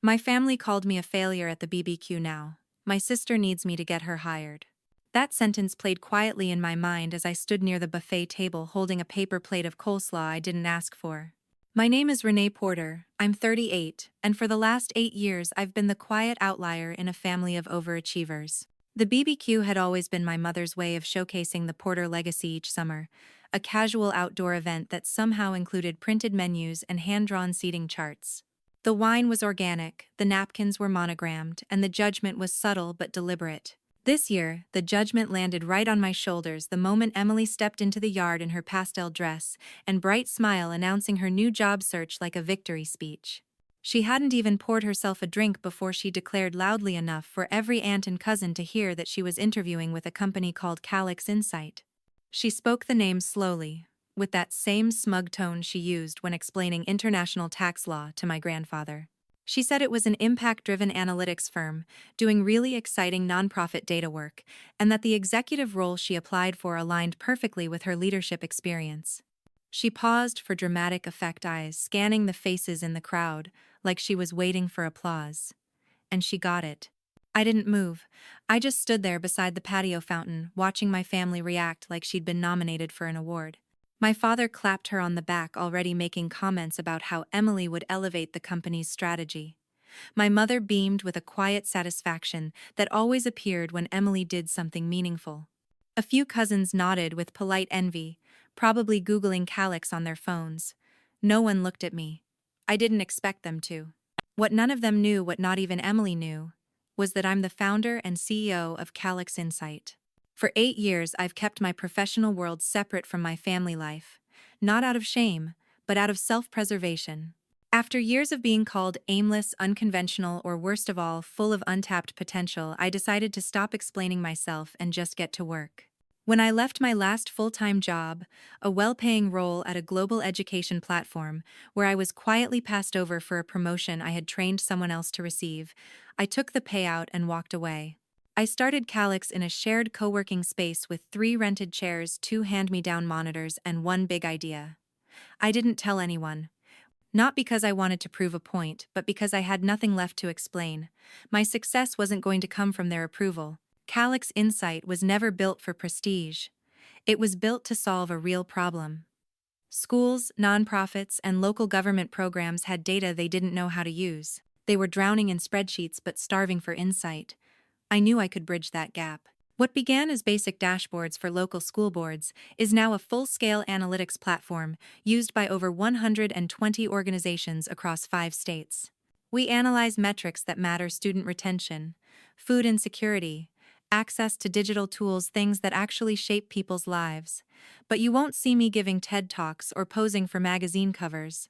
My family called me a failure at the BBQ now. My sister needs me to get her hired. That sentence played quietly in my mind as I stood near the buffet table holding a paper plate of coleslaw I didn't ask for. My name is Renee Porter, I'm 38, and for the last 8 years I've been the quiet outlier in a family of overachievers. The BBQ had always been my mother's way of showcasing the Porter legacy each summer, a casual outdoor event that somehow included printed menus and hand-drawn seating charts. The wine was organic, the napkins were monogrammed, and the judgment was subtle but deliberate. This year, the judgment landed right on my shoulders the moment Emily stepped into the yard in her pastel dress and bright smile announcing her new job search like a victory speech. She hadn't even poured herself a drink before she declared loudly enough for every aunt and cousin to hear that she was interviewing with a company called Calix Insight. She spoke the name slowly, with that same smug tone she used when explaining international tax law to my grandfather. She said it was an impact-driven analytics firm, doing really exciting nonprofit data work, and that the executive role she applied for aligned perfectly with her leadership experience. She paused for dramatic effect, eyes scanning the faces in the crowd, like she was waiting for applause. And she got it. I didn't move. I just stood there beside the patio fountain, watching my family react like she'd been nominated for an award. My father clapped her on the back, already making comments about how Emily would elevate the company's strategy. My mother beamed with a quiet satisfaction that always appeared when Emily did something meaningful. A few cousins nodded with polite envy, probably Googling Calix on their phones. No one looked at me. I didn't expect them to. What none of them knew, what not even Emily knew, was that I'm the founder and CEO of Calix Insight. For 8 years, I've kept my professional world separate from my family life, not out of shame, but out of self-preservation. After years of being called aimless, unconventional, or worst of all, full of untapped potential, I decided to stop explaining myself and just get to work. When I left my last full-time job, a well-paying role at a global education platform, where I was quietly passed over for a promotion I had trained someone else to receive, I took the payout and walked away. I started Calix in a shared co-working space with 3 rented chairs, 2 hand-me-down monitors, and 1 big idea. I didn't tell anyone. Not because I wanted to prove a point, but because I had nothing left to explain. My success wasn't going to come from their approval. Calix Insight was never built for prestige. It was built to solve a real problem. Schools, nonprofits, and local government programs had data they didn't know how to use. They were drowning in spreadsheets but starving for insight. I knew I could bridge that gap. What began as basic dashboards for local school boards is now a full-scale analytics platform used by over 120 organizations across 5 states. We analyze metrics that matter: student retention, food insecurity, access to digital tools, things that actually shape people's lives. But you won't see me giving TED Talks or posing for magazine covers.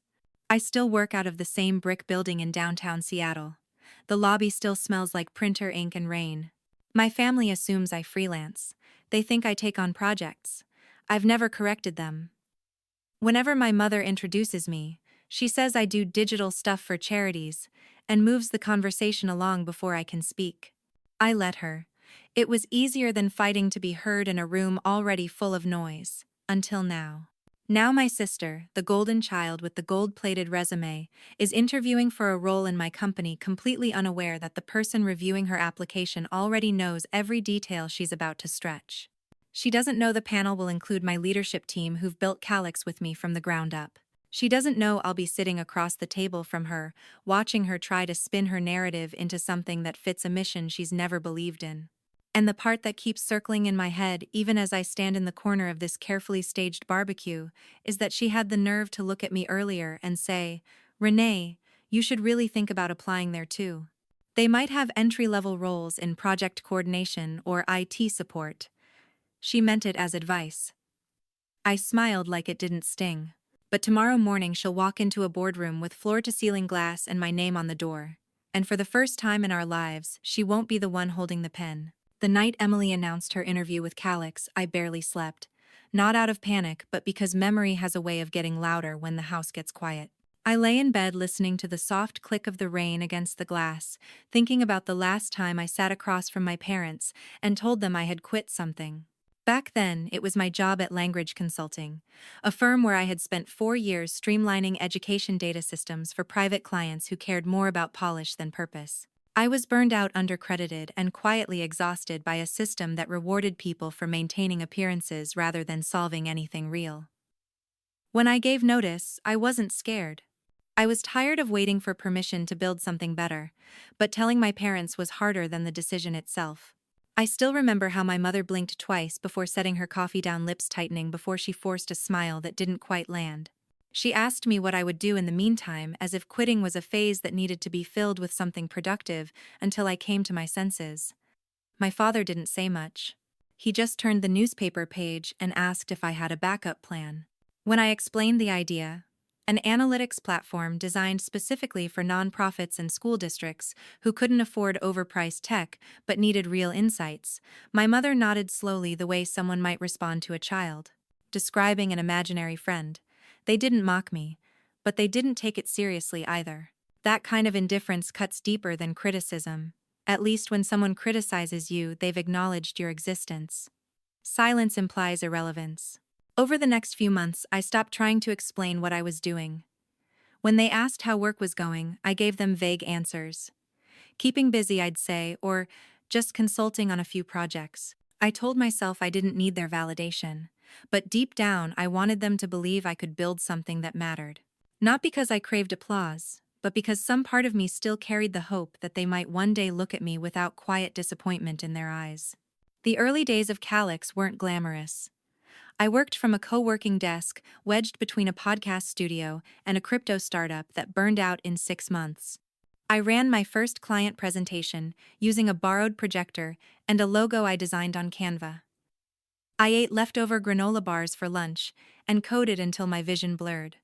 I still work out of the same brick building in downtown Seattle. The lobby still smells like printer ink and rain. My family assumes I freelance. They think I take on projects. I've never corrected them. Whenever my mother introduces me, she says I do digital stuff for charities, and moves the conversation along before I can speak. I let her. It was easier than fighting to be heard in a room already full of noise, until now. Now my sister, the golden child with the gold-plated resume, is interviewing for a role in my company, completely unaware that the person reviewing her application already knows every detail she's about to stretch. She doesn't know the panel will include my leadership team who've built Calix with me from the ground up. She doesn't know I'll be sitting across the table from her, watching her try to spin her narrative into something that fits a mission she's never believed in. And the part that keeps circling in my head, even as I stand in the corner of this carefully staged barbecue, is that she had the nerve to look at me earlier and say, "Renee, you should really think about applying there too. They might have entry-level roles in project coordination or IT support." She meant it as advice. I smiled like it didn't sting. But tomorrow morning she'll walk into a boardroom with floor-to-ceiling glass and my name on the door. And for the first time in our lives, she won't be the one holding the pen. The night Emily announced her interview with Calix, I barely slept. Not out of panic, but because memory has a way of getting louder when the house gets quiet. I lay in bed listening to the soft click of the rain against the glass, thinking about the last time I sat across from my parents and told them I had quit something. Back then, it was my job at Language Consulting, a firm where I had spent 4 years streamlining education data systems for private clients who cared more about polish than purpose. I was burned out, undercredited, and quietly exhausted by a system that rewarded people for maintaining appearances rather than solving anything real. When I gave notice, I wasn't scared. I was tired of waiting for permission to build something better, but telling my parents was harder than the decision itself. I still remember how my mother blinked twice before setting her coffee down, lips tightening before she forced a smile that didn't quite land. She asked me what I would do in the meantime, as if quitting was a phase that needed to be filled with something productive, until I came to my senses. My father didn't say much. He just turned the newspaper page and asked if I had a backup plan. When I explained the idea, an analytics platform designed specifically for nonprofits and school districts who couldn't afford overpriced tech but needed real insights, my mother nodded slowly, the way someone might respond to a child describing an imaginary friend. They didn't mock me, but they didn't take it seriously either. That kind of indifference cuts deeper than criticism. At least when someone criticizes you, they've acknowledged your existence. Silence implies irrelevance. Over the next few months, I stopped trying to explain what I was doing. When they asked how work was going, I gave them vague answers. Keeping busy, I'd say, or just consulting on a few projects. I told myself I didn't need their validation, but deep down, I wanted them to believe I could build something that mattered. Not because I craved applause, but because some part of me still carried the hope that they might one day look at me without quiet disappointment in their eyes. The early days of Calix weren't glamorous. I worked from a co-working desk wedged between a podcast studio and a crypto startup that burned out in 6 months. I ran my first client presentation using a borrowed projector and a logo I designed on Canva. I ate leftover granola bars for lunch and coded until my vision blurred.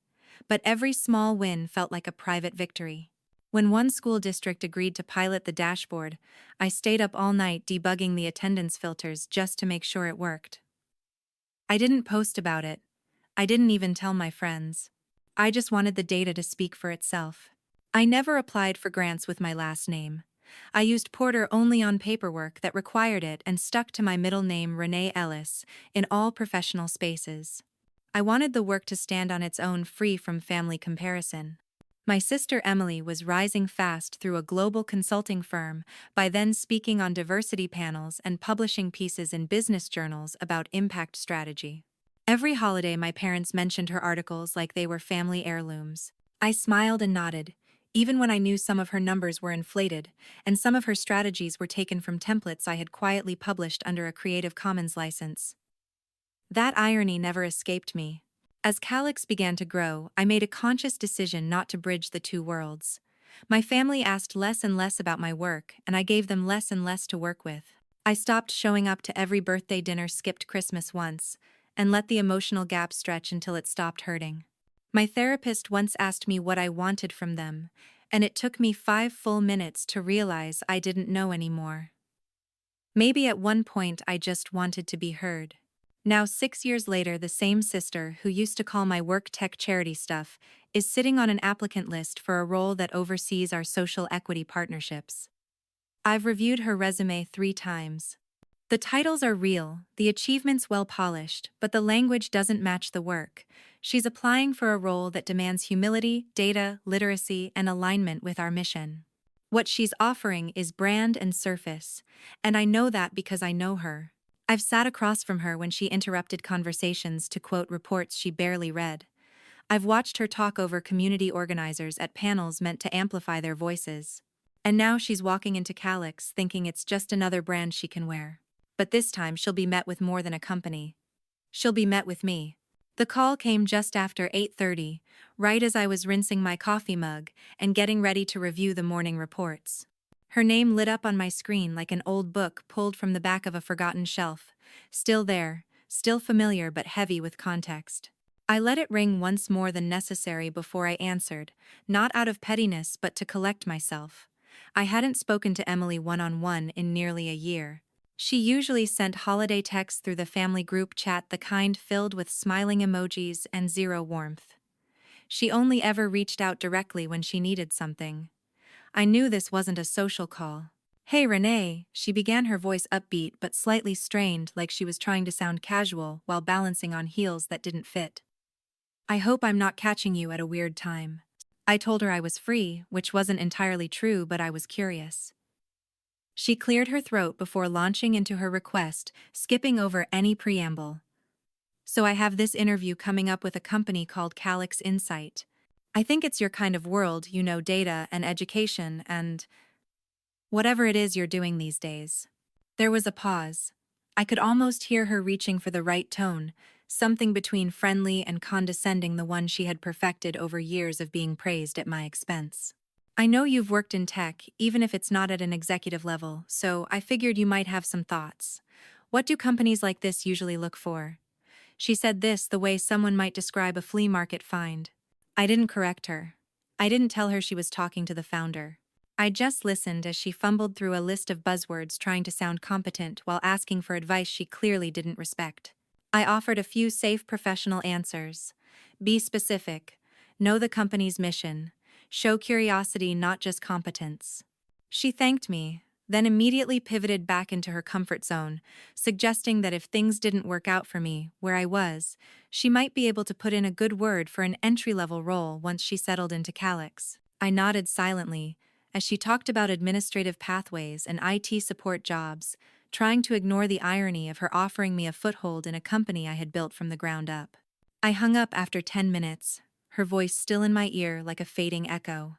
But every small win felt like a private victory. When one school district agreed to pilot the dashboard, I stayed up all night debugging the attendance filters just to make sure it worked. I didn't post about it. I didn't even tell my friends. I just wanted the data to speak for itself. I never applied for grants with my last name. I used Porter only on paperwork that required it and stuck to my middle name, Renee Ellis, in all professional spaces. I wanted the work to stand on its own, free from family comparison. My sister Emily was rising fast through a global consulting firm, by then speaking on diversity panels and publishing pieces in business journals about impact strategy. Every holiday, my parents mentioned her articles like they were family heirlooms. I smiled and nodded, even when I knew some of her numbers were inflated, and some of her strategies were taken from templates I had quietly published under a Creative Commons license. That irony never escaped me. As Calix began to grow, I made a conscious decision not to bridge the two worlds. My family asked less and less about my work, and I gave them less and less to work with. I stopped showing up to every birthday dinner, skipped Christmas once, and let the emotional gap stretch until it stopped hurting. My therapist once asked me what I wanted from them, and it took me 5 full minutes to realize I didn't know anymore. Maybe at one point I just wanted to be heard. Now 6 years later, the same sister who used to call my work tech charity stuff is sitting on an applicant list for a role that oversees our social equity partnerships. I've reviewed her resume 3 times. The titles are real, the achievements well polished, but the language doesn't match the work. She's applying for a role that demands humility, data, literacy, and alignment with our mission. What she's offering is brand and surface, and I know that because I know her. I've sat across from her when she interrupted conversations to quote reports she barely read. I've watched her talk over community organizers at panels meant to amplify their voices. And now she's walking into Calix thinking it's just another brand she can wear. But this time she'll be met with more than a company. She'll be met with me. The call came just after 8:30, right as I was rinsing my coffee mug and getting ready to review the morning reports. Her name lit up on my screen like an old book pulled from the back of a forgotten shelf. Still there, still familiar but heavy with context. I let it ring once more than necessary before I answered, not out of pettiness but to collect myself. I hadn't spoken to Emily one-on-one in nearly a year. She usually sent holiday texts through the family group chat, the kind filled with smiling emojis and zero warmth. She only ever reached out directly when she needed something. I knew this wasn't a social call. Hey Renee, she began, her voice upbeat but slightly strained, like she was trying to sound casual while balancing on heels that didn't fit. I hope I'm not catching you at a weird time. I told her I was free, which wasn't entirely true, but I was curious. She cleared her throat before launching into her request, skipping over any preamble. So I have this interview coming up with a company called Calix Insight. I think it's your kind of world, you know, data and education and whatever it is you're doing these days. There was a pause. I could almost hear her reaching for the right tone, something between friendly and condescending, the one she had perfected over years of being praised at my expense. I know you've worked in tech, even if it's not at an executive level, so I figured you might have some thoughts. What do companies like this usually look for? She said this the way someone might describe a flea market find. I didn't correct her. I didn't tell her she was talking to the founder. I just listened as she fumbled through a list of buzzwords, trying to sound competent while asking for advice she clearly didn't respect. I offered a few safe professional answers. Be specific. Know the company's mission. Show curiosity, not just competence. She thanked me, then immediately pivoted back into her comfort zone, suggesting that if things didn't work out for me, where I was, she might be able to put in a good word for an entry-level role once she settled into Calix. I nodded silently, as she talked about administrative pathways and IT support jobs, trying to ignore the irony of her offering me a foothold in a company I had built from the ground up. I hung up after 10 minutes, her voice still in my ear like a fading echo.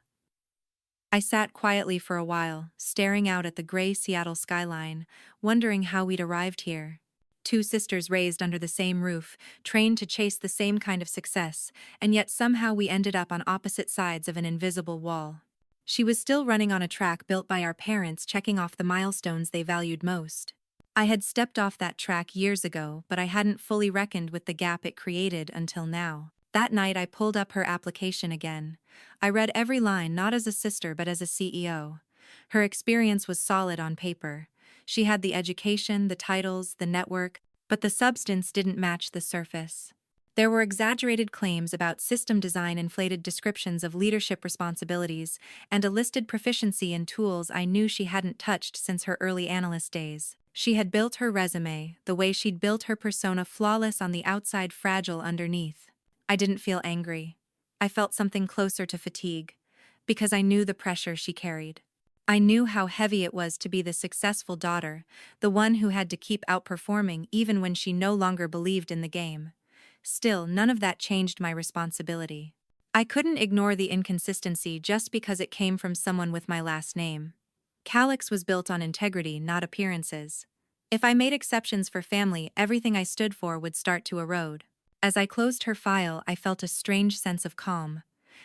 I sat quietly for a while, staring out at the gray Seattle skyline, wondering how we'd arrived here. Two sisters raised under the same roof, trained to chase the same kind of success, and yet somehow we ended up on opposite sides of an invisible wall. She was still running on a track built by our parents, checking off the milestones they valued most. I had stepped off that track years ago, but I hadn't fully reckoned with the gap it created until now. That night I pulled up her application again. I read every line, not as a sister but as a CEO. Her experience was solid on paper. She had the education, the titles, the network, but the substance didn't match the surface. There were exaggerated claims about system design, inflated descriptions of leadership responsibilities, and a listed proficiency in tools I knew she hadn't touched since her early analyst days. She had built her resume, the way she'd built her persona, flawless on the outside, fragile underneath. I didn't feel angry. I felt something closer to fatigue, because I knew the pressure she carried. I knew how heavy it was to be the successful daughter, the one who had to keep outperforming even when she no longer believed in the game. Still, none of that changed my responsibility. I couldn't ignore the inconsistency just because it came from someone with my last name. Calix was built on integrity, not appearances. If I made exceptions for family, everything I stood for would start to erode. As I closed her file, I felt a strange sense of calm.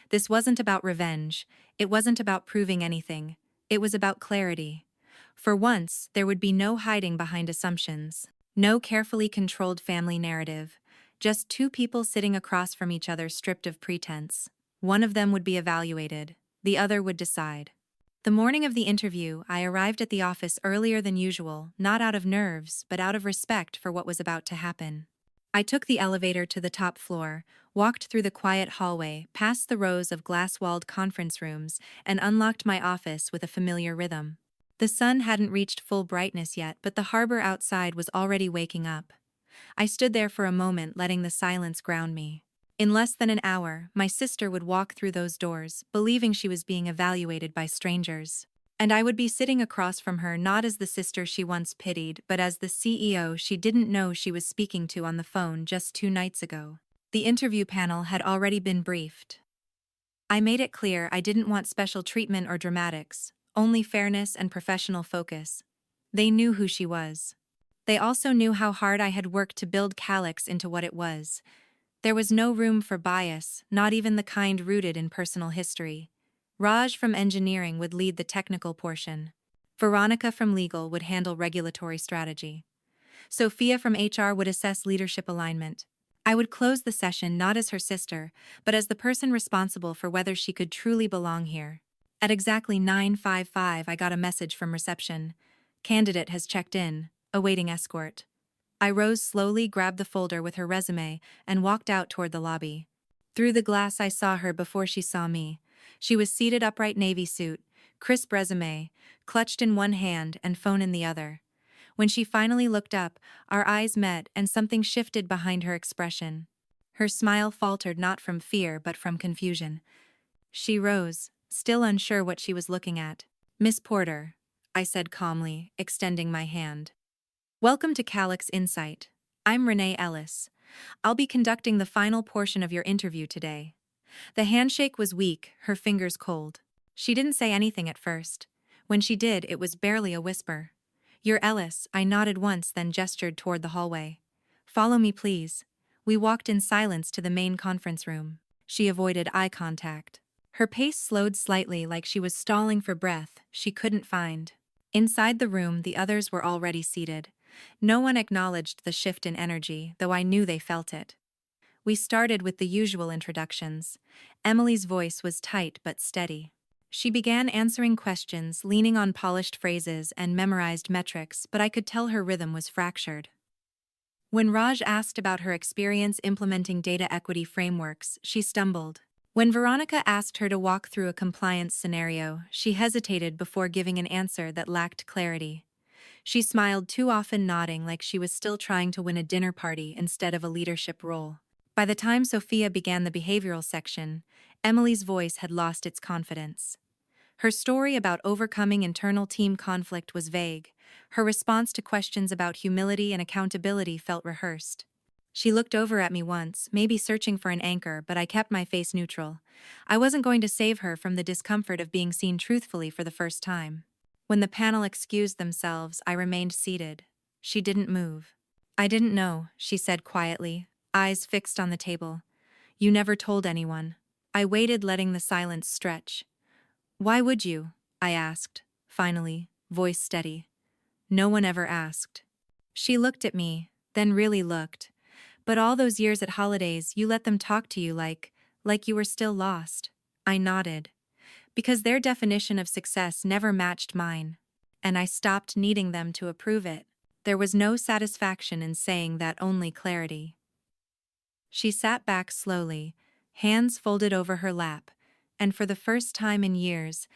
This wasn't about revenge. It wasn't about proving anything. It was about clarity. For once, there would be no hiding behind assumptions. No carefully controlled family narrative. Just two people sitting across from each other, stripped of pretense. One of them would be evaluated. The other would decide. The morning of the interview, I arrived at the office earlier than usual, not out of nerves, but out of respect for what was about to happen. I took the elevator to the top floor, walked through the quiet hallway, past the rows of glass-walled conference rooms, and unlocked my office with a familiar rhythm. The sun hadn't reached full brightness yet, but the harbor outside was already waking up. I stood there for a moment, letting the silence ground me. In less than an hour, my sister would walk through those doors, believing she was being evaluated by strangers. And I would be sitting across from her, not as the sister she once pitied, but as the CEO she didn't know she was speaking to on the phone just 2 nights ago. The interview panel had already been briefed. I made it clear I didn't want special treatment or dramatics, only fairness and professional focus. They knew who she was. They also knew how hard I had worked to build Calix into what it was. There was no room for bias, not even the kind rooted in personal history. Raj from engineering would lead the technical portion. Veronica from legal would handle regulatory strategy. Sophia from HR would assess leadership alignment. I would close the session not as her sister, but as the person responsible for whether she could truly belong here. At exactly 9:55, I got a message from reception. Candidate has checked in, awaiting escort. I rose slowly, grabbed the folder with her resume, and walked out toward the lobby. Through the glass I saw her before she saw me. She was seated upright, navy suit, crisp resume, clutched in one hand and phone in the other. When she finally looked up, our eyes met and something shifted behind her expression. Her smile faltered not from fear but from confusion. She rose, still unsure what she was looking at. "Miss Porter," I said calmly, extending my hand. "Welcome to Calyx Insight. I'm Renee Ellis. I'll be conducting the final portion of your interview today." The handshake was weak, her fingers cold. She didn't say anything at first. When she did, it was barely a whisper. "You're Ellis," I nodded once, then gestured toward the hallway. "Follow me, please." We walked in silence to the main conference room. She avoided eye contact. Her pace slowed slightly, like she was stalling for breath she couldn't find. Inside the room, the others were already seated. No one acknowledged the shift in energy, though I knew they felt it. We started with the usual introductions. Emily's voice was tight but steady. She began answering questions, leaning on polished phrases and memorized metrics, but I could tell her rhythm was fractured. When Raj asked about her experience implementing data equity frameworks, she stumbled. When Veronica asked her to walk through a compliance scenario, she hesitated before giving an answer that lacked clarity. She smiled, too often nodding like she was still trying to win a dinner party instead of a leadership role. By the time Sophia began the behavioral section, Emily's voice had lost its confidence. Her story about overcoming internal team conflict was vague. Her response to questions about humility and accountability felt rehearsed. She looked over at me once, maybe searching for an anchor, but I kept my face neutral. I wasn't going to save her from the discomfort of being seen truthfully for the first time. When the panel excused themselves, I remained seated. She didn't move. "I didn't know," she said quietly, eyes fixed on the table. "You never told anyone." I waited, letting the silence stretch. "Why would you?" I asked, finally, voice steady. "No one ever asked." She looked at me, then really looked. "But all those years at holidays, you let them talk to you like you were still lost." I nodded. "Because their definition of success never matched mine. And I stopped needing them to approve it. There was no satisfaction in saying that, only clarity." She sat back slowly, hands folded over her lap, and for the first time in years,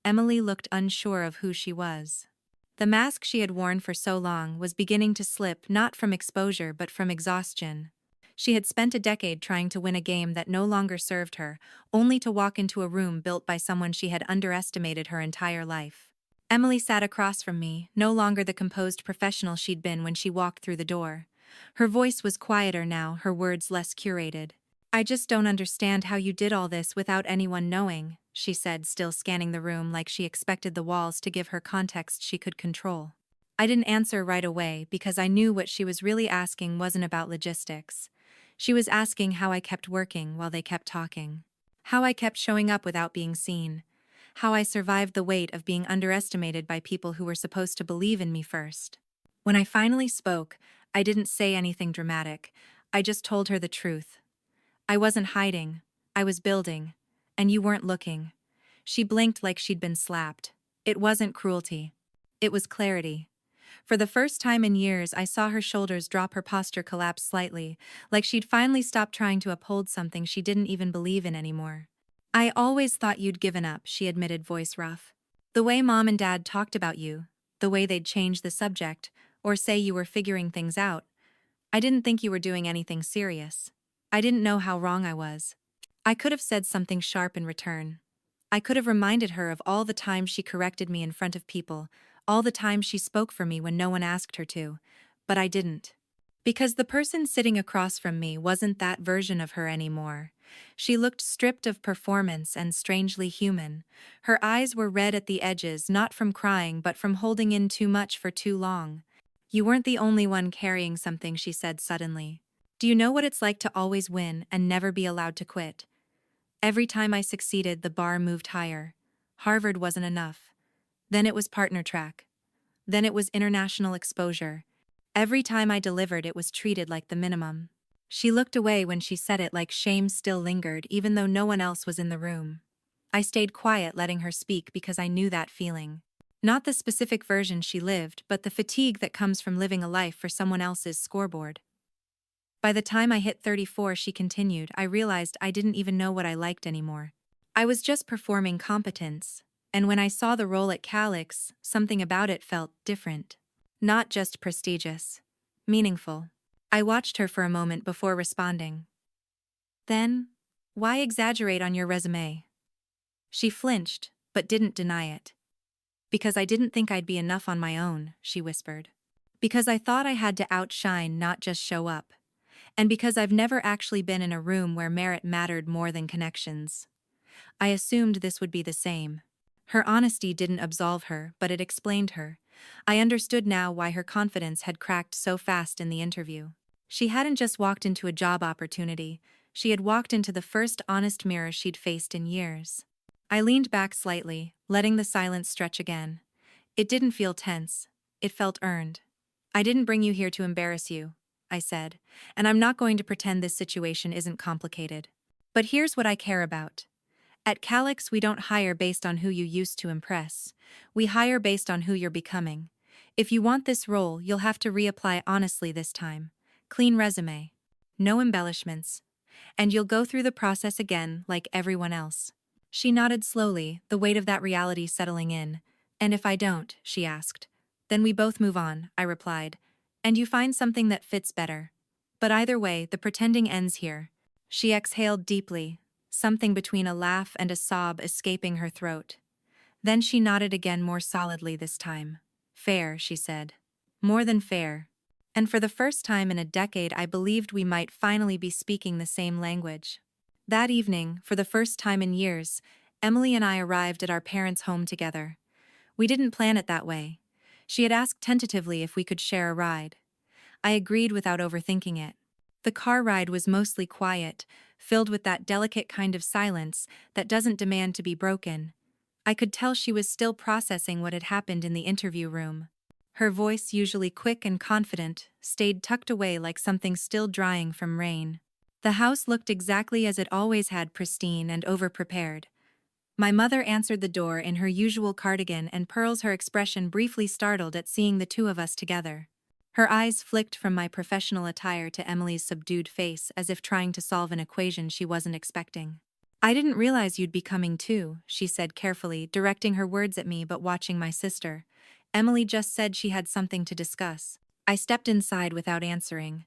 Emily looked unsure of who she was. The mask she had worn for so long was beginning to slip, not from exposure but from exhaustion. She had spent a decade trying to win a game that no longer served her, only to walk into a room built by someone she had underestimated her entire life. Emily sat across from me, no longer the composed professional she'd been when she walked through the door. Her voice was quieter now, her words less curated. "I just don't understand how you did all this without anyone knowing," she said, still scanning the room like she expected the walls to give her context she could control. I didn't answer right away because I knew what she was really asking wasn't about logistics. She was asking how I kept working while they kept talking. How I kept showing up without being seen. How I survived the weight of being underestimated by people who were supposed to believe in me first. When I finally spoke, I didn't say anything dramatic. I just told her the truth. I wasn't hiding. I was building. And you weren't looking. She blinked like she'd been slapped. It wasn't cruelty. It was clarity. For the first time in years, I saw her shoulders drop, her posture collapse slightly, like she'd finally stopped trying to uphold something she didn't even believe in anymore. "I always thought you'd given up," she admitted, voice rough. "The way Mom and Dad talked about you, the way they'd change the subject, or say you were figuring things out. I didn't think you were doing anything serious. I didn't know how wrong I was." I could have said something sharp in return. I could have reminded her of all the times she corrected me in front of people, all the times she spoke for me when no one asked her to, but I didn't. Because the person sitting across from me wasn't that version of her anymore. She looked stripped of performance and strangely human. Her eyes were red at the edges, not from crying but from holding in too much for too long. "You weren't the only one carrying something," she said suddenly. "Do you know what it's like to always win and never be allowed to quit? Every time I succeeded, the bar moved higher. Harvard wasn't enough. Then it was partner track. Then it was international exposure. Every time I delivered, it was treated like the minimum." She looked away when she said it, like shame still lingered even though no one else was in the room. I stayed quiet, letting her speak, because I knew that feeling. Not the specific version she lived, but the fatigue that comes from living a life for someone else's scoreboard. "By the time I hit 34, she continued, I realized I didn't even know what I liked anymore. I was just performing competence. And when I saw the role at Calix, something about it felt different. Not just prestigious. Meaningful. I watched her for a moment before responding. Then, why exaggerate on your resume? She flinched, but didn't deny it. Because I didn't think I'd be enough on my own, she whispered. Because I thought I had to outshine, not just show up. And because I've never actually been in a room where merit mattered more than connections. I assumed this would be the same. Her honesty didn't absolve her, but it explained her. I understood now why her confidence had cracked so fast in the interview. She hadn't just walked into a job opportunity, she had walked into the first honest mirror she'd faced in years. I leaned back slightly, letting the silence stretch again. It didn't feel tense. It felt earned. I didn't bring you here to embarrass you, I said, and I'm not going to pretend this situation isn't complicated. But here's what I care about. At Calix, we don't hire based on who you used to impress. We hire based on who you're becoming. If you want this role, you'll have to reapply honestly this time. Clean resume. No embellishments. And you'll go through the process again like everyone else. She nodded slowly, the weight of that reality settling in. And if I don't, she asked. Then we both move on, I replied. And you find something that fits better. But either way, the pretending ends here. She exhaled deeply, something between a laugh and a sob escaping her throat. Then she nodded again more solidly this time. Fair, she said. More than fair. And for the first time in a decade, I believed we might finally be speaking the same language. That evening, for the first time in years, Emily and I arrived at our parents' home together. We didn't plan it that way. She had asked tentatively if we could share a ride. I agreed without overthinking it. The car ride was mostly quiet, filled with that delicate kind of silence that doesn't demand to be broken. I could tell she was still processing what had happened in the interview room. Her voice, usually quick and confident, stayed tucked away like something still drying from rain. The house looked exactly as it always had, pristine and over-prepared. My mother answered the door in her usual cardigan and pearls, her expression briefly startled at seeing the two of us together. Her eyes flicked from my professional attire to Emily's subdued face as if trying to solve an equation she wasn't expecting. I didn't realize you'd be coming too, she said carefully, directing her words at me but watching my sister. Emily just said she had something to discuss. I stepped inside without answering.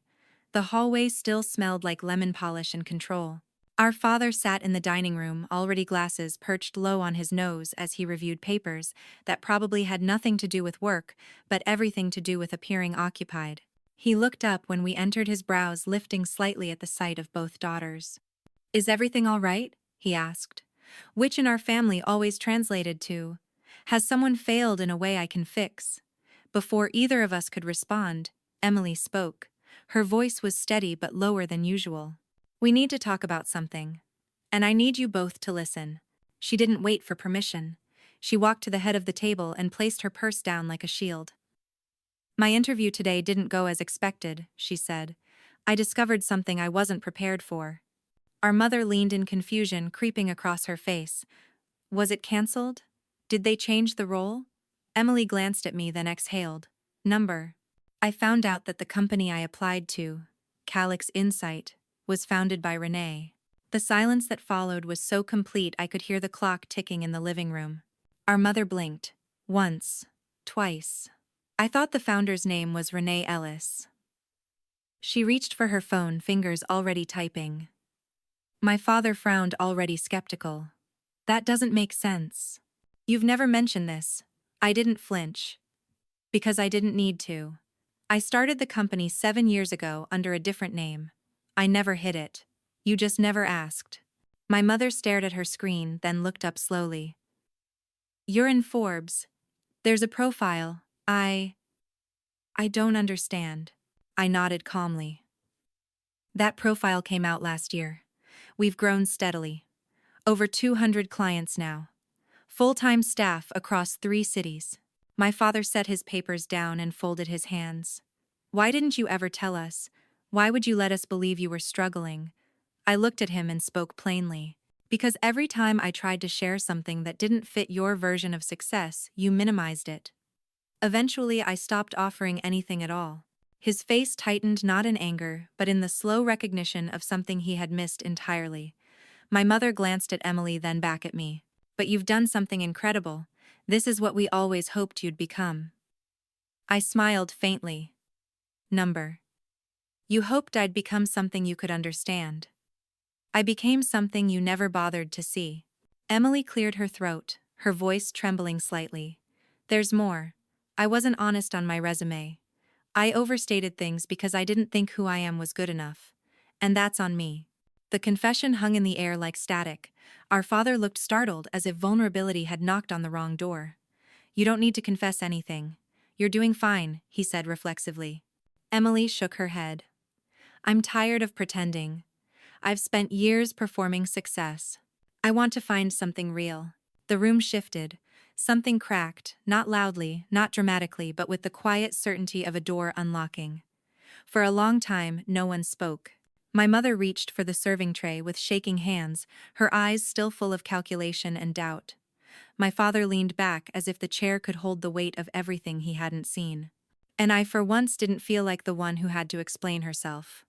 The hallway still smelled like lemon polish and control. Our father sat in the dining room, already glasses perched low on his nose as he reviewed papers that probably had nothing to do with work, but everything to do with appearing occupied. He looked up when we entered, his brows lifting slightly at the sight of both daughters. "Is everything all right?" he asked. Which in our family always translated to, "Has someone failed in a way I can fix?" Before either of us could respond, Emily spoke. Her voice was steady but lower than usual. "We need to talk about something. And I need you both to listen." She didn't wait for permission. She walked to the head of the table and placed her purse down like a shield. "My interview today didn't go as expected," she said. "I discovered something I wasn't prepared for." Our mother leaned in confusion creeping across her face. "Was it cancelled? Did they change the role?" Emily glanced at me, then exhaled. "Number. I found out that the company I applied to, Calix Insight, was founded by Renee." The silence that followed was so complete I could hear the clock ticking in the living room. Our mother blinked. Once. Twice. "I thought the founder's name was Renee Ellis." She reached for her phone, fingers already typing. My father frowned, already skeptical. "That doesn't make sense. You've never mentioned this." I didn't flinch. Because I didn't need to. I started the company 7 years ago under a different name. I never hid it. You just never asked. My mother stared at her screen, then looked up slowly. "You're in Forbes. There's a profile. I don't understand." I nodded calmly. "That profile came out last year. We've grown steadily. Over 200 clients now. Full-time staff across 3 cities. My father set his papers down and folded his hands. "Why didn't you ever tell us? Why would you let us believe you were struggling?" I looked at him and spoke plainly. "Because every time I tried to share something that didn't fit your version of success, you minimized it. Eventually, I stopped offering anything at all." His face tightened, not in anger, but in the slow recognition of something he had missed entirely. My mother glanced at Emily, then back at me. but you've done something incredible. This is what we always hoped you'd become. I smiled faintly. Number. You hoped I'd become something you could understand. I became something you never bothered to see. Emily cleared her throat, her voice trembling slightly. There's more. I wasn't honest on my resume. I overstated things because I didn't think who I am was good enough. And that's on me. The confession hung in the air like static. Our father looked startled, as if vulnerability had knocked on the wrong door. You don't need to confess anything. You're doing fine, he said reflexively. Emily shook her head. I'm tired of pretending. I've spent years performing success. I want to find something real. The room shifted. Something cracked, not loudly, not dramatically, but with the quiet certainty of a door unlocking. For a long time, no one spoke. My mother reached for the serving tray with shaking hands, her eyes still full of calculation and doubt. My father leaned back as if the chair could hold the weight of everything he hadn't seen. And I for once didn't feel like the one who had to explain herself.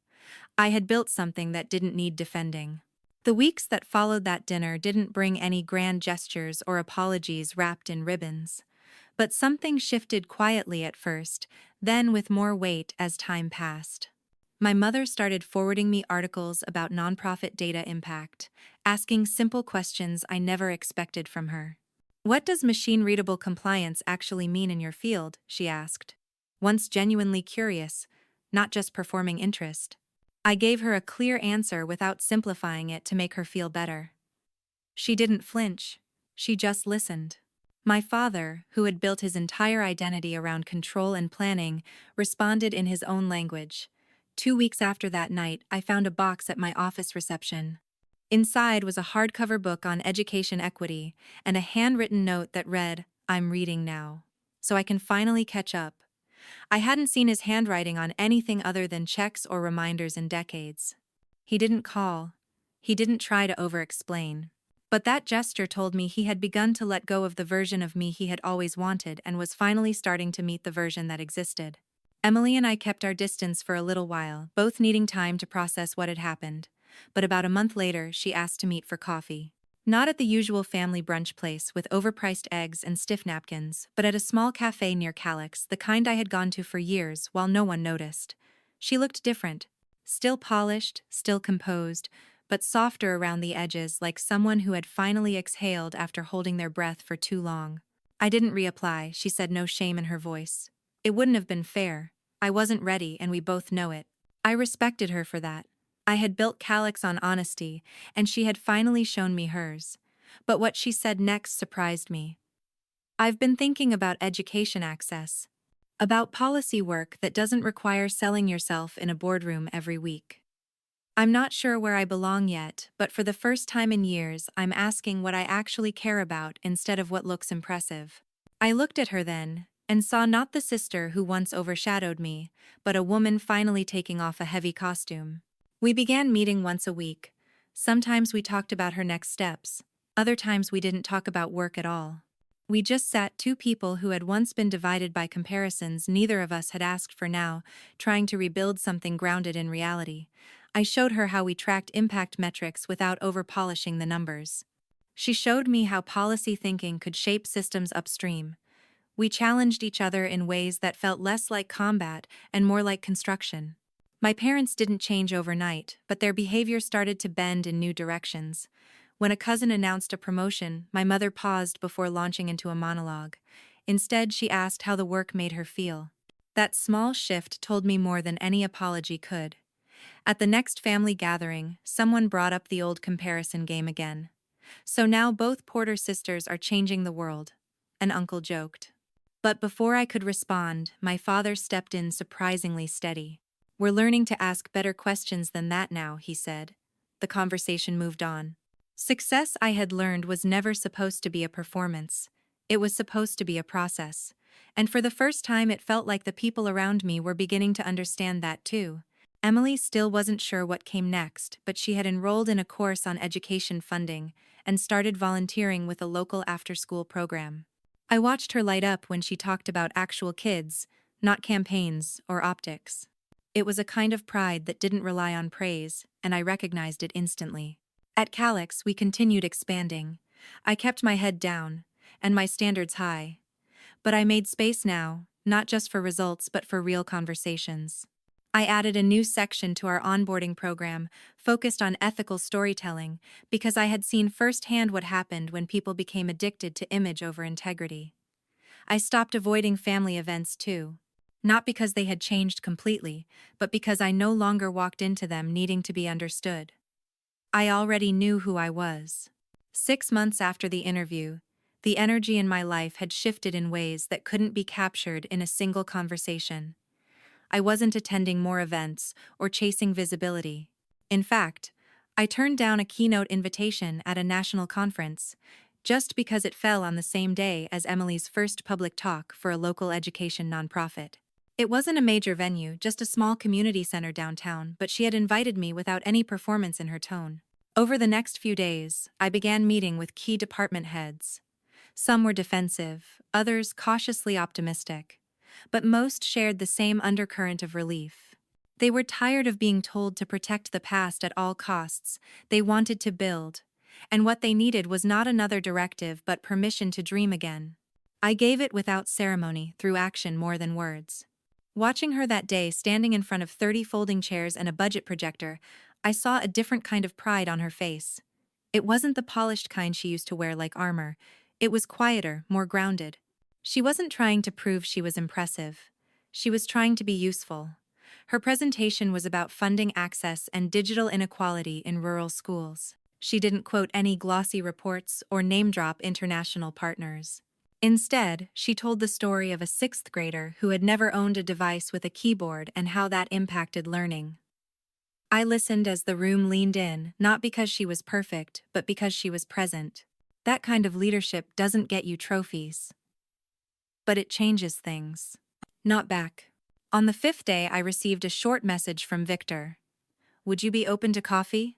I had built something that didn't need defending. The weeks that followed that dinner didn't bring any grand gestures or apologies wrapped in ribbons. But something shifted quietly at first, then with more weight as time passed. My mother started forwarding me articles about nonprofit data impact, asking simple questions I never expected from her. What does machine-readable compliance actually mean in your field? She asked. Once genuinely curious, not just performing interest. I gave her a clear answer without simplifying it to make her feel better. She didn't flinch. She just listened. My father, who had built his entire identity around control and planning, responded in his own language. 2 weeks after that night, I found a box at my office reception. Inside was a hardcover book on education equity and a handwritten note that read, "I'm reading now, so I can finally catch up." I hadn't seen his handwriting on anything other than checks or reminders in decades. He didn't call. He didn't try to over-explain. But that gesture told me he had begun to let go of the version of me he had always wanted and was finally starting to meet the version that existed. Emily and I kept our distance for a little while, both needing time to process what had happened. But about a month later, she asked to meet for coffee. Not at the usual family brunch place with overpriced eggs and stiff napkins, but at a small cafe near Calix, the kind I had gone to for years while no one noticed. She looked different. Still polished, still composed, but softer around the edges, like someone who had finally exhaled after holding their breath for too long. I didn't reapply, she said, no shame in her voice. It wouldn't have been fair. I wasn't ready, and we both know it. I respected her for that. I had built Calix on honesty, and she had finally shown me hers. But what she said next surprised me. I've been thinking about education access. About policy work that doesn't require selling yourself in a boardroom every week. I'm not sure where I belong yet, but for the first time in years, I'm asking what I actually care about instead of what looks impressive. I looked at her then, and saw not the sister who once overshadowed me, but a woman finally taking off a heavy costume. We began meeting once a week. Sometimes we talked about her next steps. Other times we didn't talk about work at all. We just sat, two people who had once been divided by comparisons neither of us had asked for now, trying to rebuild something grounded in reality. I showed her how we tracked impact metrics without over-polishing the numbers. She showed me how policy thinking could shape systems upstream. We challenged each other in ways that felt less like combat and more like construction. My parents didn't change overnight, but their behavior started to bend in new directions. When a cousin announced a promotion, my mother paused before launching into a monologue. Instead, she asked how the work made her feel. That small shift told me more than any apology could. At the next family gathering, someone brought up the old comparison game again. So now both Porter sisters are changing the world, an uncle joked. But before I could respond, my father stepped in surprisingly steady. We're learning to ask better questions than that now, he said. The conversation moved on. Success, I had learned, was never supposed to be a performance. It was supposed to be a process. And for the first time it felt like the people around me were beginning to understand that too. Emily still wasn't sure what came next, but she had enrolled in a course on education funding and started volunteering with a local after-school program. I watched her light up when she talked about actual kids, not campaigns or optics. It was a kind of pride that didn't rely on praise, and I recognized it instantly. At Calix, we continued expanding. I kept my head down, and my standards high. But I made space now, not just for results but for real conversations. I added a new section to our onboarding program, focused on ethical storytelling, because I had seen firsthand what happened when people became addicted to image over integrity. I stopped avoiding family events too. Not because they had changed completely, but because I no longer walked into them needing to be understood. I already knew who I was. 6 months after the interview, the energy in my life had shifted in ways that couldn't be captured in a single conversation. I wasn't attending more events or chasing visibility. In fact, I turned down a keynote invitation at a national conference just because it fell on the same day as Emily's first public talk for a local education nonprofit. It wasn't a major venue, just a small community center downtown, but she had invited me without any performance in her tone. Over the next few days, I began meeting with key department heads. Some were defensive, others cautiously optimistic. But most shared the same undercurrent of relief. They were tired of being told to protect the past at all costs. They wanted to build. And what they needed was not another directive but permission to dream again. I gave it without ceremony, through action more than words. Watching her that day standing in front of 30 folding chairs and a budget projector, I saw a different kind of pride on her face. It wasn't the polished kind she used to wear like armor. It was quieter, more grounded. She wasn't trying to prove she was impressive. She was trying to be useful. Her presentation was about funding access and digital inequality in rural schools. She didn't quote any glossy reports or name-drop international partners. Instead, she told the story of a sixth grader who had never owned a device with a keyboard and how that impacted learning. I listened as the room leaned in, not because she was perfect, but because she was present. That kind of leadership doesn't get you trophies. But it changes things. Not back. On the 5th day, I received a short message from Victor. Would you be open to coffee?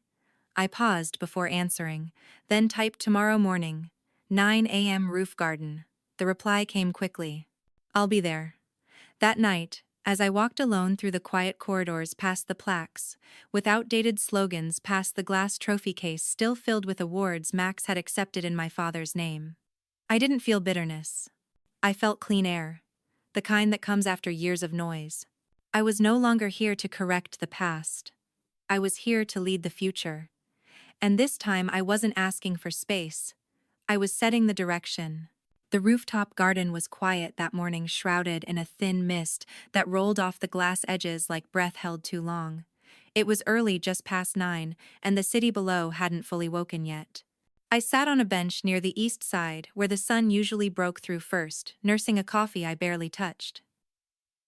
I paused before answering, then typed tomorrow morning, 9 a.m. roof garden. The reply came quickly. I'll be there. That night, as I walked alone through the quiet corridors past the plaques, with outdated slogans past the glass trophy case still filled with awards Max had accepted in my father's name, I didn't feel bitterness. I felt clean air, the kind that comes after years of noise. I was no longer here to correct the past. I was here to lead the future. And this time I wasn't asking for space. I was setting the direction. The rooftop garden was quiet that morning, shrouded in a thin mist that rolled off the glass edges like breath held too long. It was early, just past 9, and the city below hadn't fully woken yet. I sat on a bench near the east side, where the sun usually broke through first, nursing a coffee I barely touched.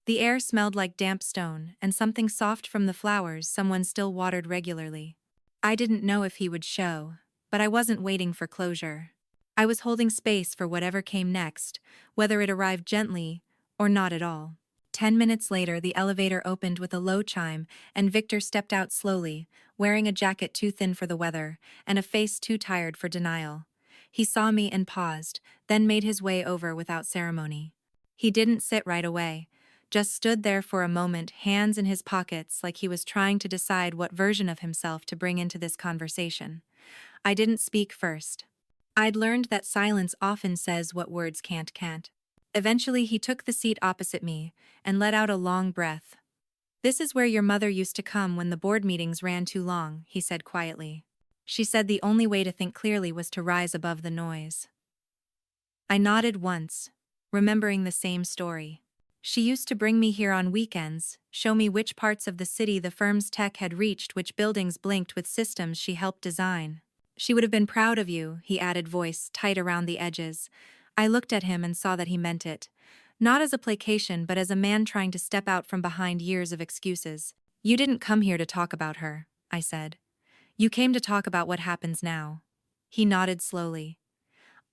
The air smelled like damp stone, and something soft from the flowers someone still watered regularly. I didn't know if he would show, but I wasn't waiting for closure. I was holding space for whatever came next, whether it arrived gently or not at all. 10 minutes later, the elevator opened with a low chime, and Victor stepped out slowly, wearing a jacket too thin for the weather and a face too tired for denial. He saw me and paused, then made his way over without ceremony. He didn't sit right away, just stood there for a moment, hands in his pockets like he was trying to decide what version of himself to bring into this conversation. I didn't speak first. I'd learned that silence often says what words can't. Eventually, he took the seat opposite me and let out a long breath. "This is where your mother used to come when the board meetings ran too long," he said quietly. She said the only way to think clearly was to rise above the noise. I nodded once, remembering the same story. She used to bring me here on weekends, show me which parts of the city the firm's tech had reached, which buildings blinked with systems she helped design. "She would have been proud of you," he added, voice tight around the edges. I looked at him and saw that he meant it. Not as a placation, but as a man trying to step out from behind years of excuses. "You didn't come here to talk about her," I said. "You came to talk about what happens now." He nodded slowly.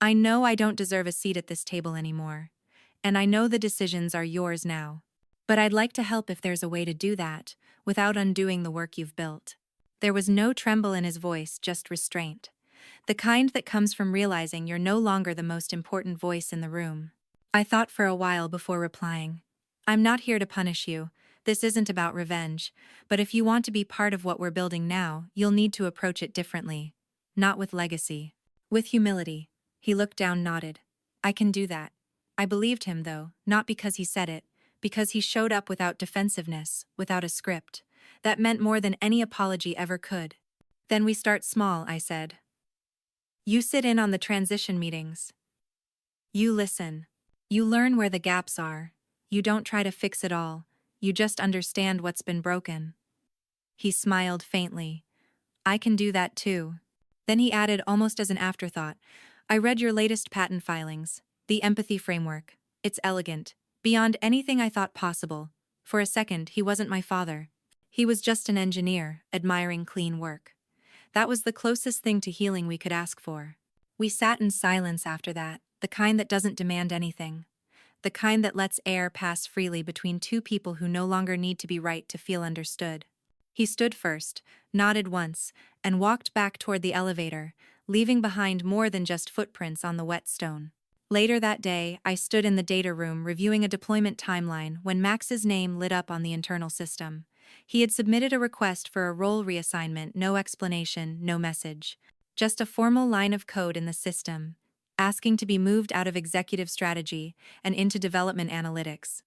"I know I don't deserve a seat at this table anymore. And I know the decisions are yours now. But I'd like to help if there's a way to do that, without undoing the work you've built." There was no tremble in his voice, just restraint. The kind that comes from realizing you're no longer the most important voice in the room. I thought for a while before replying. "I'm not here to punish you. This isn't about revenge. But if you want to be part of what we're building now, you'll need to approach it differently. Not with legacy. With humility, he looked down, nodded. I can do that. I believed him, though, not because he said it, because he showed up without defensiveness, without a script. That meant more than any apology ever could. Then we start small, I said. You sit in on the transition meetings. You listen. You learn where the gaps are. You don't try to fix it all. You just understand what's been broken. He smiled faintly. I can do that too. Then he added, almost as an afterthought, I read your latest patent filings, the empathy framework. It's elegant, beyond anything I thought possible. For a second, he wasn't my father. He was just an engineer, admiring clean work. That was the closest thing to healing we could ask for. We sat in silence after that, the kind that doesn't demand anything. The kind that lets air pass freely between two people who no longer need to be right to feel understood. He stood first, nodded once, and walked back toward the elevator, leaving behind more than just footprints on the wet stone. Later that day, I stood in the data room reviewing a deployment timeline when Max's name lit up on the internal system. He had submitted a request for a role reassignment, no explanation, no message. Just a formal line of code in the system, asking to be moved out of executive strategy and into development analytics.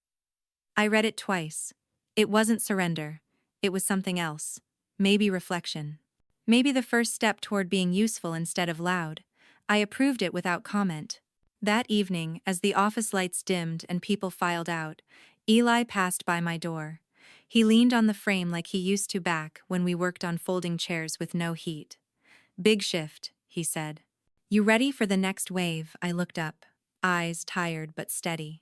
I read it twice. It wasn't surrender. It was something else. Maybe reflection. Maybe the first step toward being useful instead of loud. I approved it without comment. That evening, as the office lights dimmed and people filed out, Eli passed by my door. He leaned on the frame like he used to back when we worked on folding chairs with no heat. Big shift, he said. You ready for the next wave? I looked up, eyes tired but steady.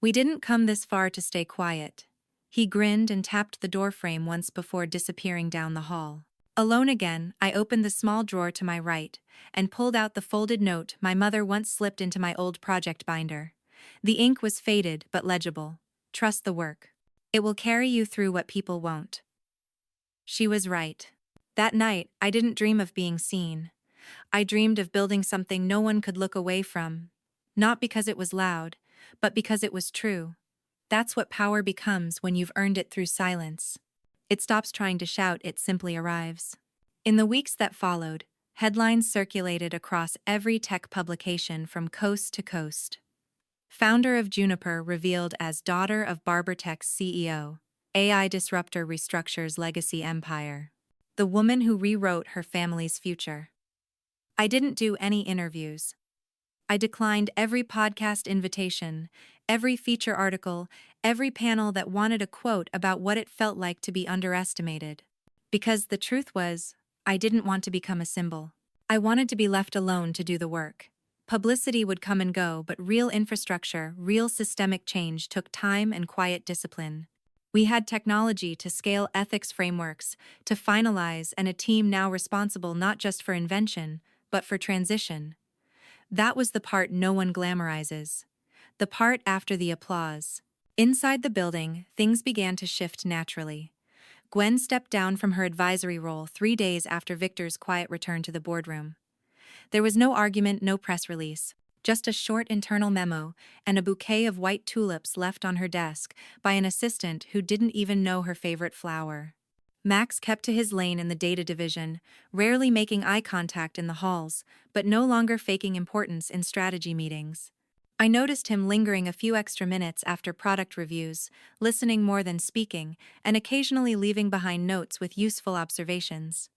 We didn't come this far to stay quiet. He grinned and tapped the doorframe once before disappearing down the hall. Alone again, I opened the small drawer to my right and pulled out the folded note my mother once slipped into my old project binder. The ink was faded but legible. Trust the work. It will carry you through what people won't. She was right. That night, I didn't dream of being seen. I dreamed of building something no one could look away from. Not because it was loud, but because it was true. That's what power becomes when you've earned it through silence. It stops trying to shout, it simply arrives. In the weeks that followed, headlines circulated across every tech publication from coast to coast. Founder of Juniper revealed as daughter of Barbertech's CEO. AI disruptor restructures legacy empire. The woman who rewrote her family's future. I didn't do any interviews. I declined every podcast invitation, every feature article, every panel that wanted a quote about what it felt like to be underestimated. Because the truth was, I didn't want to become a symbol. I wanted to be left alone to do the work. Publicity would come and go, but real infrastructure, real systemic change took time and quiet discipline. We had technology to scale ethics frameworks, to finalize, and a team now responsible not just for invention, but for transition. That was the part no one glamorizes. The part after the applause. Inside the building, things began to shift naturally. Gwen stepped down from her advisory role 3 days after Victor's quiet return to the boardroom. There was no argument, no press release, just a short internal memo and a bouquet of white tulips left on her desk by an assistant who didn't even know her favorite flower. Max kept to his lane in the data division, rarely making eye contact in the halls, but no longer faking importance in strategy meetings. I noticed him lingering a few extra minutes after product reviews, listening more than speaking, and occasionally leaving behind notes with useful observations.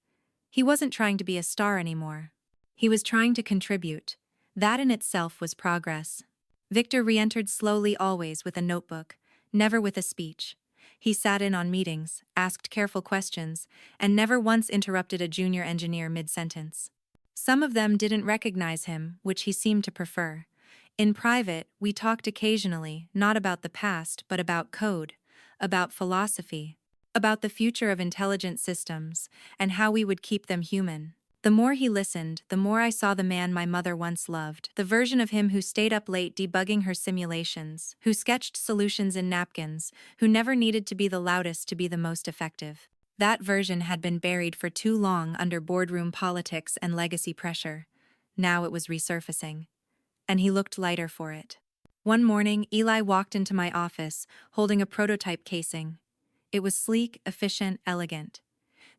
He wasn't trying to be a star anymore. He was trying to contribute. That in itself was progress. Victor re-entered slowly, always with a notebook, never with a speech. He sat in on meetings, asked careful questions, and never once interrupted a junior engineer mid-sentence. Some of them didn't recognize him, which he seemed to prefer. In private, we talked occasionally, not about the past, but about code, about philosophy, about the future of intelligent systems, and how we would keep them human. The more he listened, the more I saw the man my mother once loved, the version of him who stayed up late debugging her simulations, who sketched solutions in napkins, who never needed to be the loudest to be the most effective. That version had been buried for too long under boardroom politics and legacy pressure. Now it was resurfacing. And he looked lighter for it. One morning, Eli walked into my office, holding a prototype casing. It was sleek, efficient, elegant.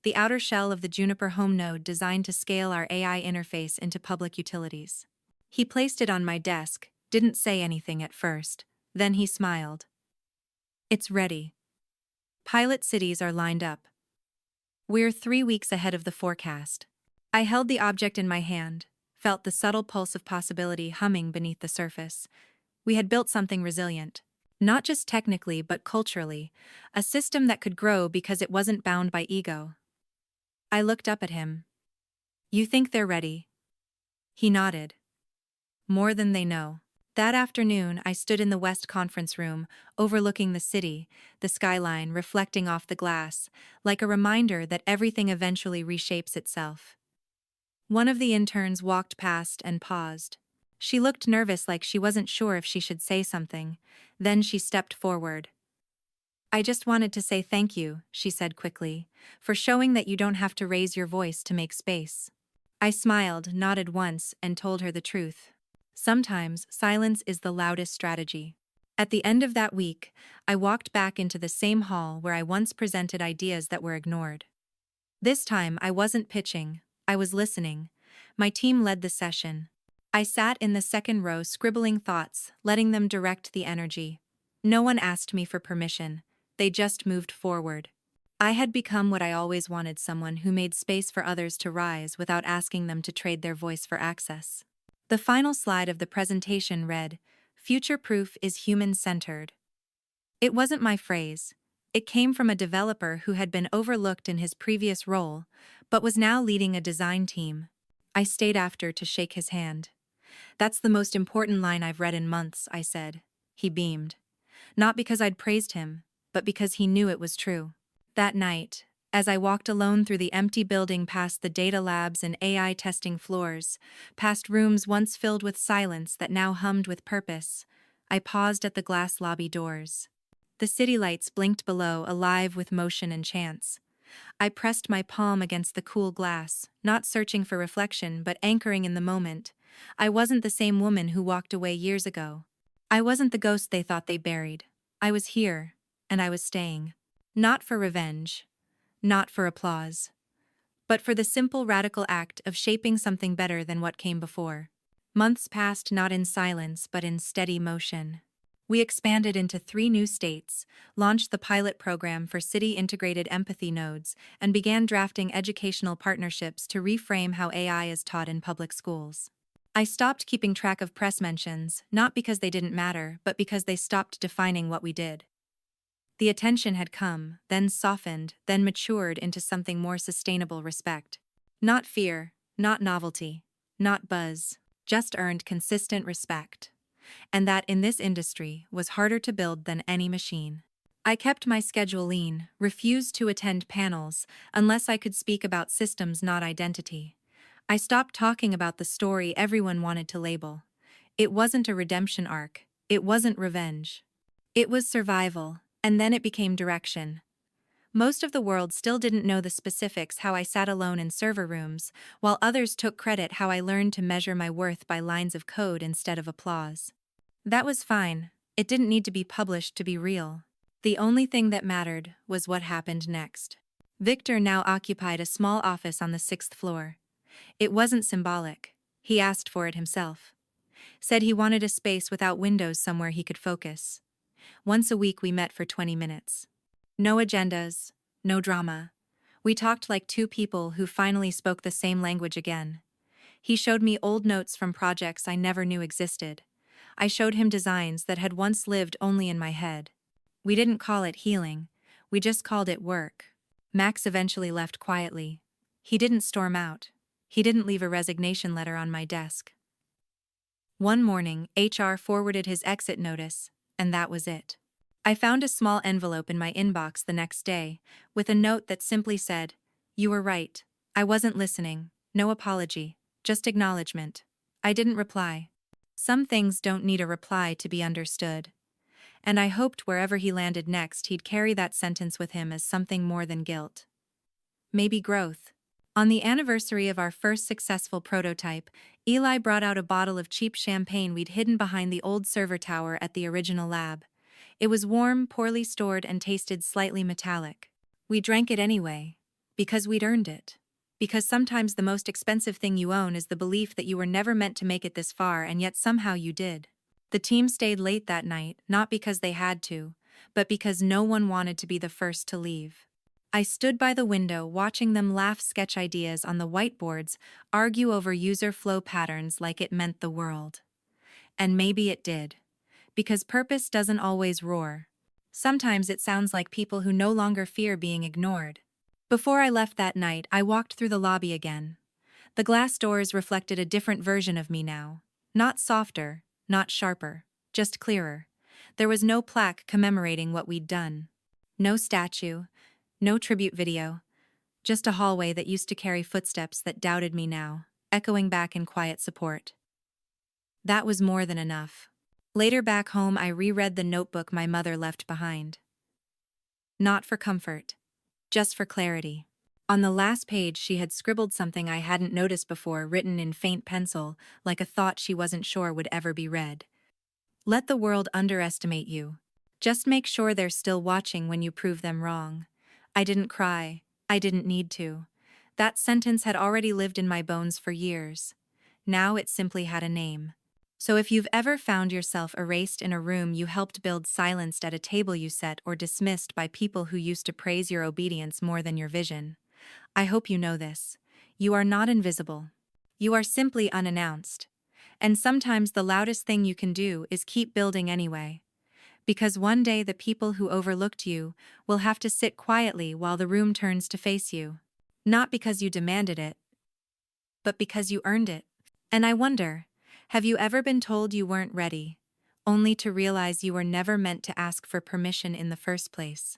the outer shell of the Juniper home node designed to scale our AI interface into public utilities. He placed it on my desk, didn't say anything at first, then he smiled. It's ready. Pilot cities are lined up. We're 3 weeks ahead of the forecast. I held the object in my hand, felt the subtle pulse of possibility humming beneath the surface. We had built something resilient. Not just technically but culturally, a system that could grow because it wasn't bound by ego. I looked up at him. You think they're ready? He nodded. More than they know. That afternoon, I stood in the West Conference Room, overlooking the city, the skyline reflecting off the glass, like a reminder that everything eventually reshapes itself. One of the interns walked past and paused. She looked nervous, like she wasn't sure if she should say something. Then she stepped forward. I just wanted to say thank you, she said quickly, for showing that you don't have to raise your voice to make space. I smiled, nodded once, and told her the truth. Sometimes, silence is the loudest strategy. At the end of that week, I walked back into the same hall where I once presented ideas that were ignored. This time, I wasn't pitching, I was listening. My team led the session. I sat in the second row scribbling thoughts, letting them direct the energy. No one asked me for permission, they just moved forward. I had become what I always wanted, someone who made space for others to rise without asking them to trade their voice for access. The final slide of the presentation read, "Future-proof is human-centered." It wasn't my phrase. It came from a developer who had been overlooked in his previous role, but was now leading a design team. I stayed after to shake his hand. That's the most important line I've read in months, I said. He beamed. Not because I'd praised him, but because he knew it was true. That night, as I walked alone through the empty building past the data labs and AI testing floors, past rooms once filled with silence that now hummed with purpose, I paused at the glass lobby doors. The city lights blinked below, alive with motion and chance. I pressed my palm against the cool glass, not searching for reflection but anchoring in the moment. I wasn't the same woman who walked away years ago. I wasn't the ghost they thought they buried. I was here, and I was staying. Not for revenge. Not for applause. But for the simple radical act of shaping something better than what came before. Months passed not in silence but in steady motion. We expanded into 3 new states, launched the pilot program for city-integrated empathy nodes, and began drafting educational partnerships to reframe how AI is taught in public schools. I stopped keeping track of press mentions, not because they didn't matter, but because they stopped defining what we did. The attention had come, then softened, then matured into something more sustainable: respect. Not fear, not novelty, not buzz, just earned consistent respect. And that, in this industry, was harder to build than any machine. I kept my schedule lean, refused to attend panels unless I could speak about systems, not identity. I stopped talking about the story everyone wanted to label. It wasn't a redemption arc, it wasn't revenge. It was survival, and then it became direction. Most of the world still didn't know the specifics: how I sat alone in server rooms, while others took credit; how I learned to measure my worth by lines of code instead of applause. That was fine. It didn't need to be published to be real. The only thing that mattered was what happened next. Victor now occupied a small office on the 6th floor. It wasn't symbolic. He asked for it himself. Said he wanted a space without windows, somewhere he could focus. Once a week we met for 20 minutes. No agendas, no drama. We talked like 2 people who finally spoke the same language again. He showed me old notes from projects I never knew existed. I showed him designs that had once lived only in my head. We didn't call it healing, we just called it work. Max eventually left quietly. He didn't storm out. He didn't leave a resignation letter on my desk. One morning, HR forwarded his exit notice, and that was it. I found a small envelope in my inbox the next day, with a note that simply said, "You were right. I wasn't listening. No apology, just acknowledgement." I didn't reply. Some things don't need a reply to be understood. And I hoped wherever he landed next he'd carry that sentence with him as something more than guilt. Maybe growth. On the anniversary of our first successful prototype, Eli brought out a bottle of cheap champagne we'd hidden behind the old server tower at the original lab. It was warm, poorly stored, and tasted slightly metallic. We drank it anyway, Because we'd earned it. Because sometimes the most expensive thing you own is the belief that you were never meant to make it this far and yet somehow you did. The team stayed late that night, not because they had to, but because no one wanted to be the first to leave. I stood by the window watching them laugh, sketch ideas on the whiteboards, argue over user flow patterns like it meant the world. And maybe it did. Because purpose doesn't always roar. Sometimes it sounds like people who no longer fear being ignored. Before I left that night, I walked through the lobby again. The glass doors reflected a different version of me now. Not softer, not sharper, just clearer. There was no plaque commemorating what we'd done. No statue, no tribute video. Just a hallway that used to carry footsteps that doubted me now, echoing back in quiet support. That was more than enough. Later back home, I reread the notebook my mother left behind. Not for comfort, just for clarity. On the last page, she had scribbled something I hadn't noticed before, written in faint pencil, like a thought she wasn't sure would ever be read. Let the world underestimate you. Just make sure they're still watching when you prove them wrong. I didn't cry. I didn't need to. That sentence had already lived in my bones for years. Now it simply had a name. So if you've ever found yourself erased in a room you helped build, silenced at a table you set, or dismissed by people who used to praise your obedience more than your vision, I hope you know this. You are not invisible. You are simply unannounced. And sometimes the loudest thing you can do is keep building anyway. Because one day the people who overlooked you will have to sit quietly while the room turns to face you. Not because you demanded it, but because you earned it. And I wonder, have you ever been told you weren't ready, only to realize you were never meant to ask for permission in the first place?